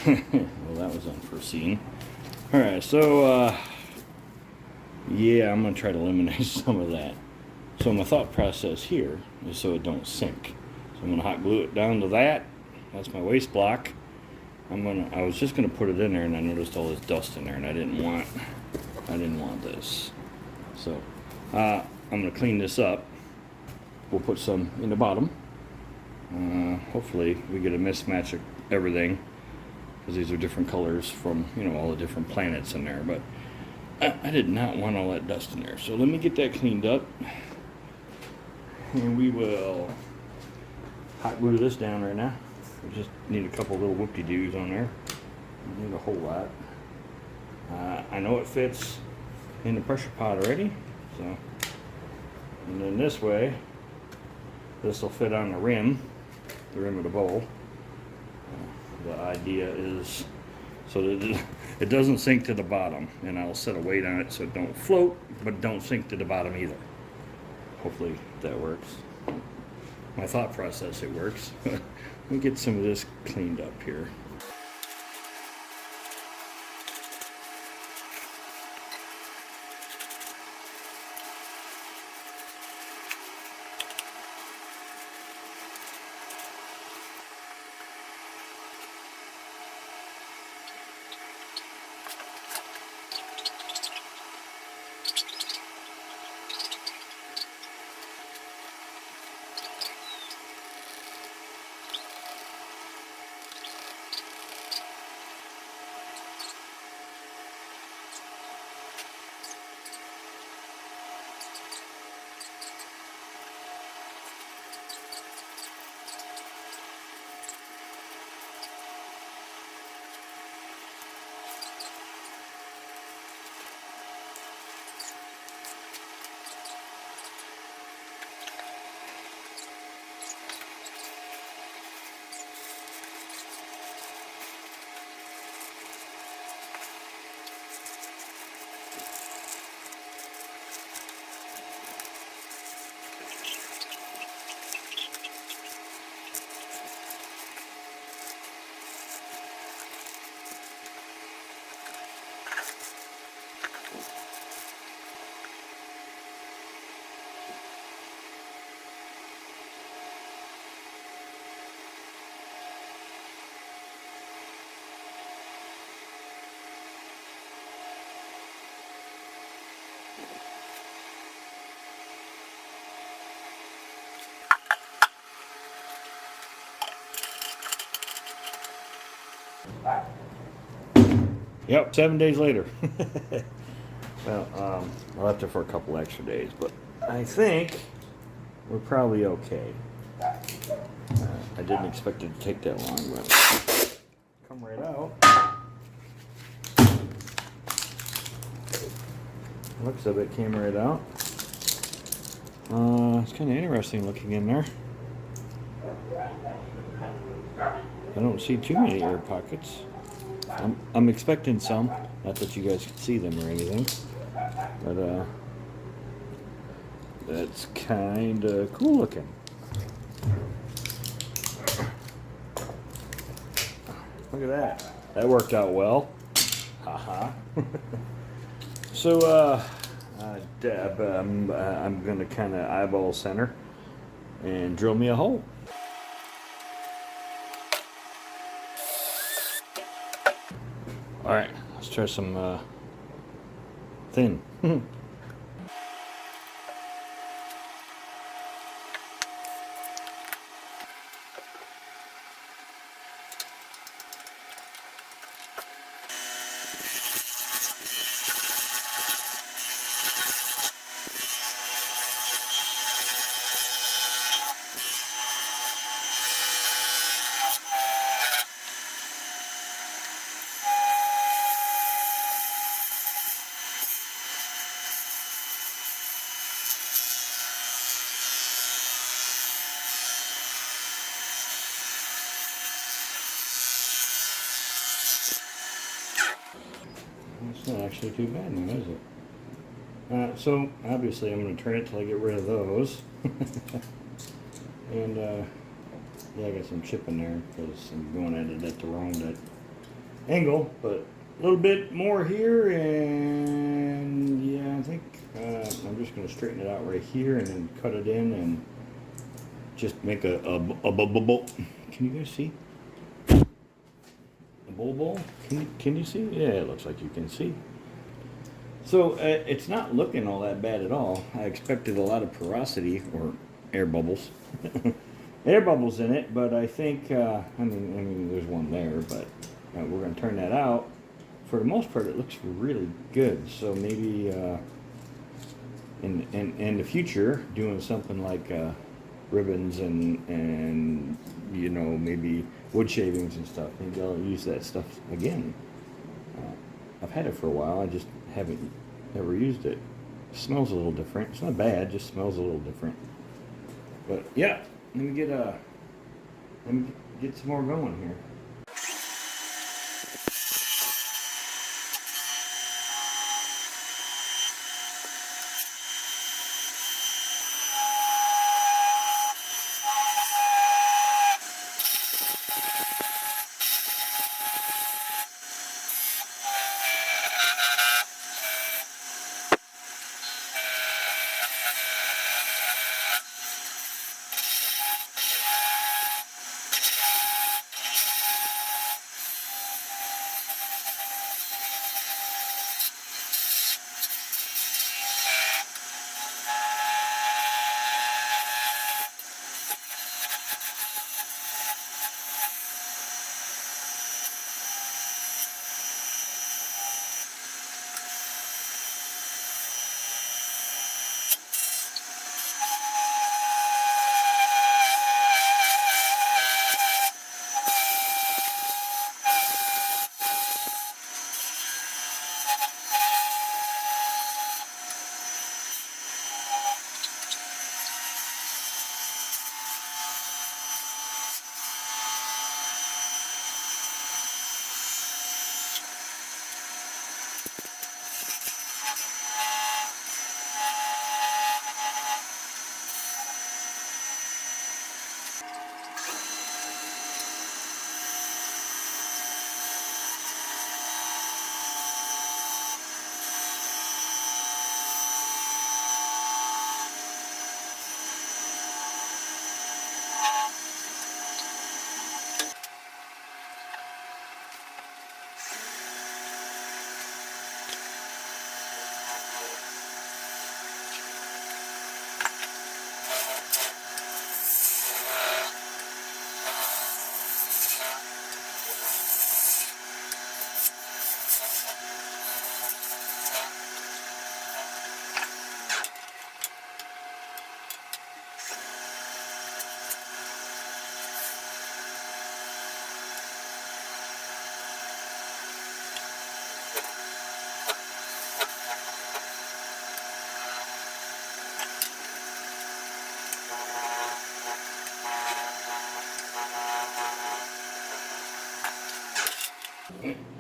Well, that was unforeseen. Alright, so yeah, I'm going to try to eliminate some of that. So my thought process here is so it don't sink. So I'm going to hot glue it down to that. That's my waste block. I was just going to put it in there, and I noticed all this dust in there, and I didn't want this. So I'm going to clean this up. We'll put some in the bottom. Hopefully we get a mismatch of everything, because these are different colors from, you know, all the different planets in there. But I did not want all that dust in there. So let me get that cleaned up, and we will hot glue this down right now. We just need a couple little whoop-de-doos on there. We need a whole lot. I know it fits in the pressure pot already. So, and then this way, this will fit on the rim of the bowl. The idea is so that it doesn't sink to the bottom, and I'll set a weight on it so it don't float, but don't sink to the bottom either. Hopefully that works. My thought process, it works. Let me get some of this cleaned up here. Yep, 7 days later. Well, I left it for a couple extra days, but I think we're probably okay. I didn't expect it to take that long, but come right out. Looks of it came right out. It's kind of interesting looking in there. I don't see too many air pockets. I'm expecting some, not that you guys can see them or anything, but that's kind of cool looking. Look at that. That worked out well. Haha. So Deb, I'm gonna kind of eyeball center and drill me a hole. All right, let's try some thin. It's not actually too bad now, is it? So obviously I'm going to turn it till I get rid of those. And yeah, I got some chip in there because I'm going at it at the wrong angle, but a little bit more here, and yeah, I think I'm just going to straighten it out right here and then cut it in and just make a bowl. Can you guys see? A bowl? Can you see? Yeah, it looks like you can see. So it's not looking all that bad at all. I expected a lot of porosity or air bubbles. Air bubbles in it, but I think I mean there's one there, but we're going to turn that out. For the most part, it looks really good. So maybe in the future, doing something like ribbons and you know, maybe wood shavings and stuff. Maybe I'll use that stuff again. I've had it for a while. I just haven't ever used it. It smells a little different. It's not bad. Just smells a little different. But yeah, let me get some more going here.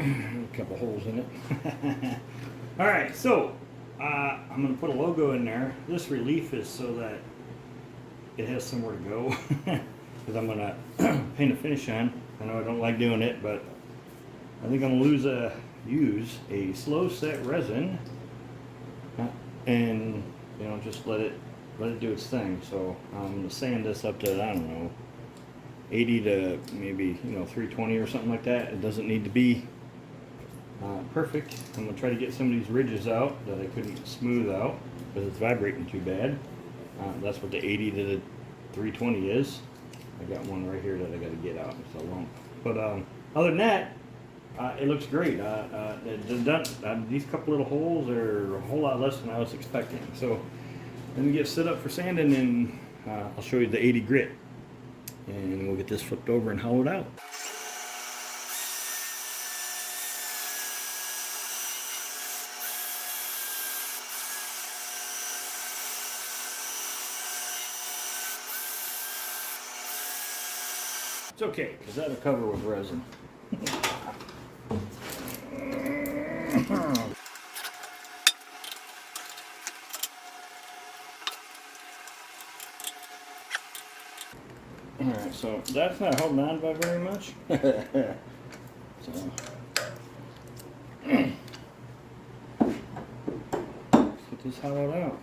A couple holes in it. All right, so I'm going to put a logo in there. This relief is so that it has somewhere to go, because I'm going to paint a finish on. I know I don't like doing it, but I think I'm going to use a slow set resin, and you know, just let it do its thing. So I'm going to sand this up to, I don't know, 80 to maybe, you know, 320 or something like that. It doesn't need to be perfect. I'm going to try to get some of these ridges out that I couldn't smooth out because it's vibrating too bad. That's what the 80 to the 320 is. I got one right here that I got to get out. It's a lump. But other than that, it looks great. These couple little holes are a whole lot less than I was expecting. So let me get set up for sanding, and I'll show you the 80 grit. And we'll get this flipped over and hollowed out. It's okay, because that'll cover with resin. Alright, so that's not holding on by very much. So this hollowed out.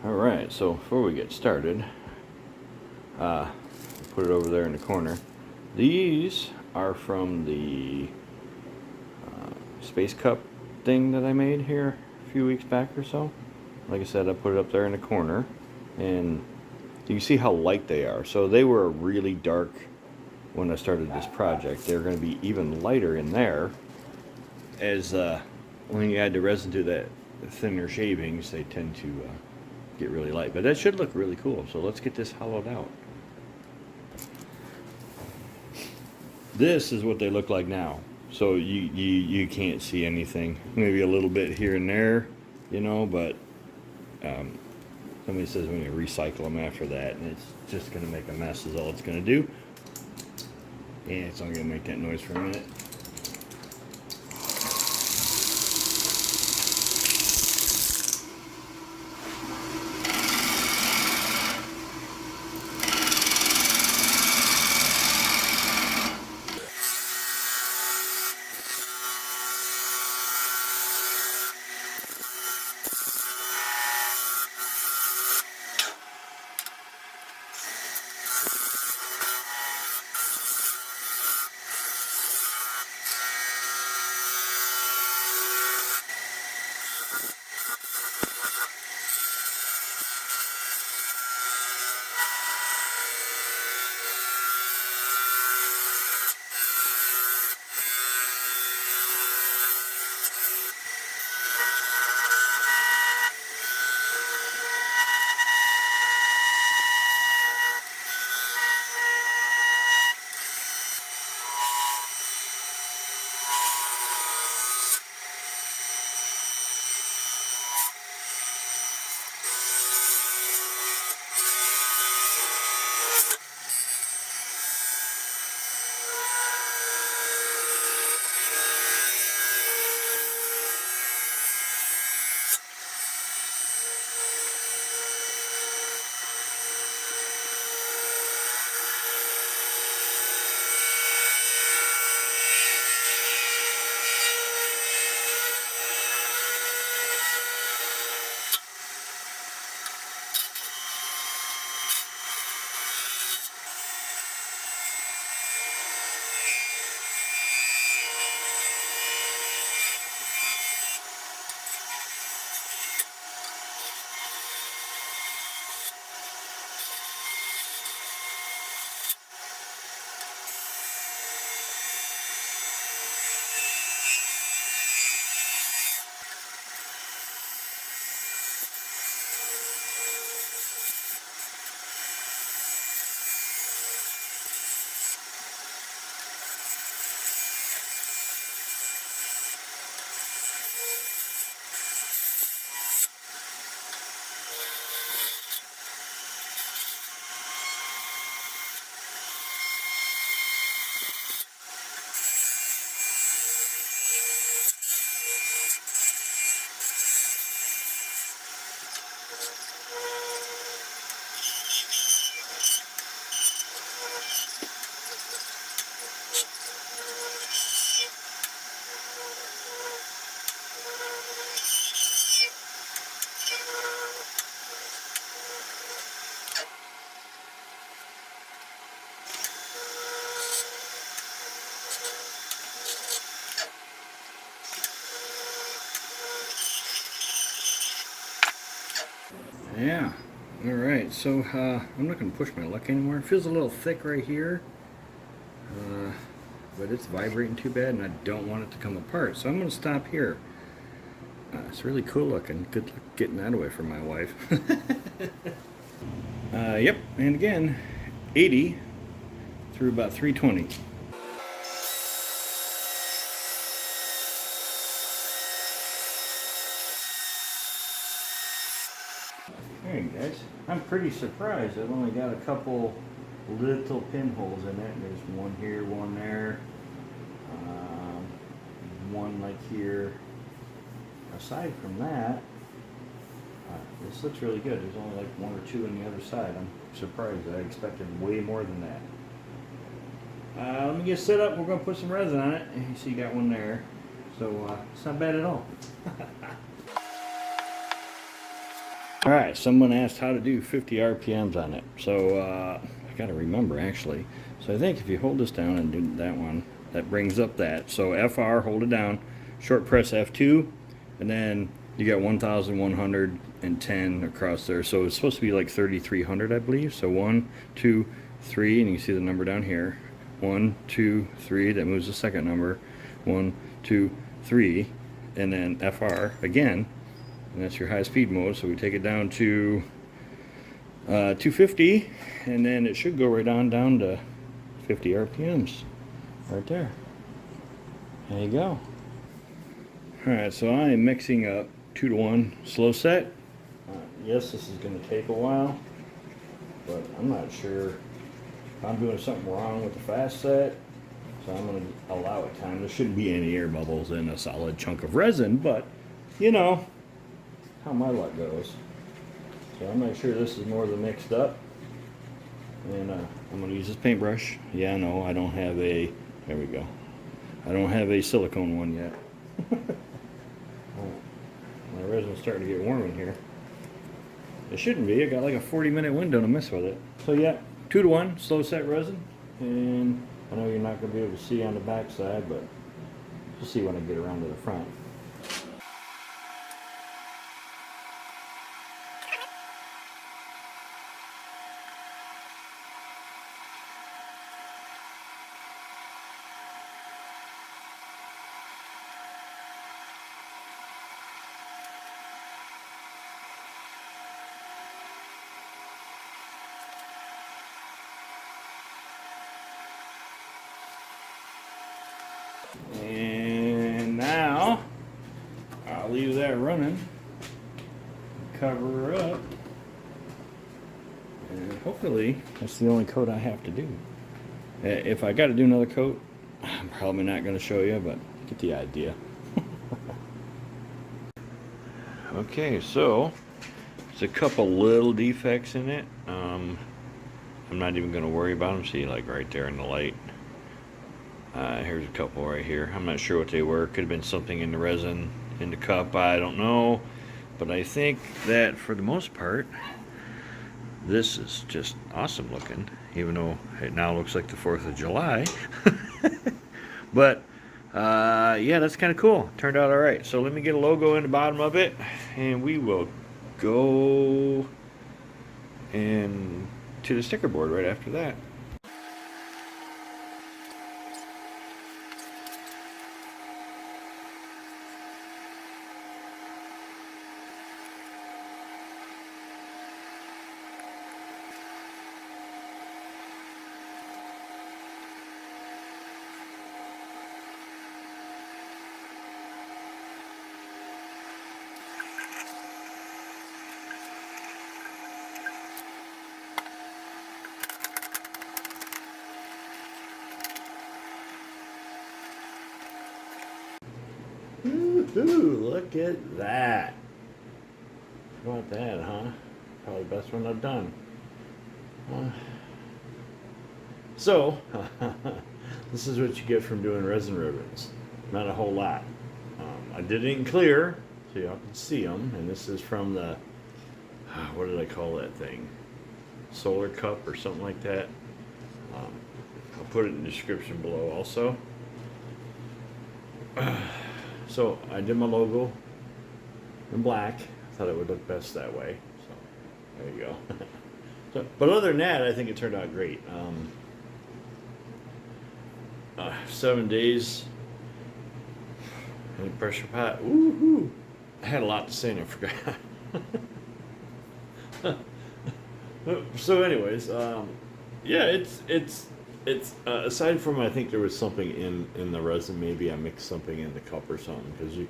Alright, so before we get started, put it over there in the corner. These are from the space cup thing that I made here a few weeks back or so. Like I said, I put it up there in the corner, and you can see how light they are. So they were really dark when I started this project. They're going to be even lighter in there, as when you add the resin to that thinner shavings, they tend to get really light. But that should look really cool. So let's get this hollowed out. This is what they look like now. So you can't see anything. Maybe a little bit here and there, you know, but somebody says when you recycle them after that, and it's just going to make a mess is all it's going to do. And it's only going to make that noise for a minute. Yeah, alright, so I'm not going to push my luck anymore. It feels a little thick right here, but it's vibrating too bad and I don't want it to come apart. So I'm going to stop here. It's really cool looking. Good luck getting that away from my wife. Yep, and again, 80 through about 320. Hey guys, I'm pretty surprised. I've only got a couple little pinholes in it. There's one here, one there, one like here, aside from that, this looks really good. There's only like 1 or 2 on the other side. I'm surprised. I expected way more than that. Let me get set up. We're going to put some resin on it. You see, you got one there. So it's not bad at all. Alright, someone asked how to do 50 RPMs on it. So I got to remember actually. So I think if you hold this down and do that one, that brings up that. So FR, hold it down. Short press F2. And then you got 1,110 across there. So it's supposed to be like 3,300, I believe. So 1, 2, 3, and you can see the number down here. 1, 2, 3. That moves the second number. 1, 2, 3, and then FR again, and that's your high speed mode. So we take it down to 250, and then it should go right on down to 50 RPMs right there. There you go. Alright, so I am mixing up 2-to-1 slow set. Yes, this is going to take a while, but I'm not sure if I'm doing something wrong with the fast set. So I'm going to allow it time. There shouldn't be any air bubbles in a solid chunk of resin, but you know how my luck goes. So I'm not sure this is more than mixed up. And I'm going to use this paintbrush. Yeah, no, I don't have a, there we go. I don't have a silicone one yet. My resin's starting to get warm in here. It shouldn't be. I got like a 40-minute window to mess with it. So yeah, 2-to-1 slow set resin. And I know you're not going to be able to see on the back side, but you'll see when I get around to the front. And now I'll leave that running, cover her up, and hopefully that's the only coat I have to do. If I got to do another coat, I'm probably not going to show you, but get the idea. Okay, so there's a couple little defects in it. I'm not even going to worry about them. See, like right there in the light. Here's a couple right here. I'm not sure what they were. Could have been something in the resin, in the cup. I don't know. But I think that for the most part, this is just awesome looking. Even though it now looks like the 4th of July. But yeah, that's kind of cool. Turned out all right. So let me get a logo in the bottom of it, and we will go and to the sticker board right after that. Ooh, look at that. How about that, huh? Probably the best one I've done. So, this is what you get from doing resin ribbons. Not a whole lot. I did it in clear, so y'all can see them. And this is from the, what did I call that thing? Solar cup or something like that. I'll put it in the description below also. So I did my logo in black. I thought it would look best that way. So there you go. So, but other than that, I think it turned out great. 7 days in the pressure pot. Woohoo! I had a lot to say and I forgot. So anyways, yeah, it's aside from, I think there was something in the resin. Maybe I mixed something in the cup or something, because I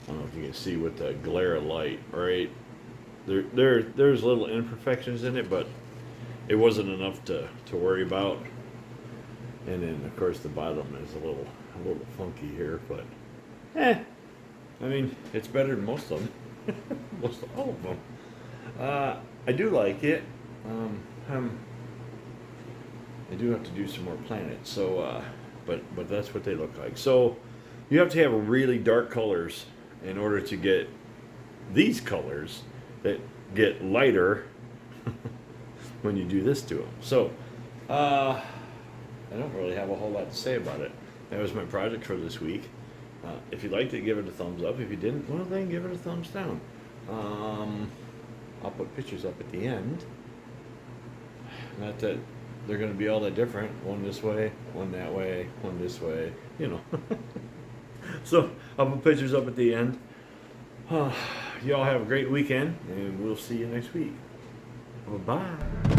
don't know if you can see with the glare of light, right? There's little imperfections in it, but it wasn't enough to worry about. And then of course the bottom is a little funky here, but I mean, it's better than most of them. Most all of them. I do like it. I do have to do some more planets, so but that's what they look like. So you have to have really dark colors in order to get these colors that get lighter when you do this to them. So I don't really have a whole lot to say about it. That was my project for this week. If you liked it, give it a thumbs up. If you didn't, well, then give it a thumbs down. I'll put pictures up at the end. Not that they're going to be all that different. One this way, one that way, one this way, you know. So I'll put pictures up at the end. Y'all have a great weekend, and we'll see you next week. Bye-bye.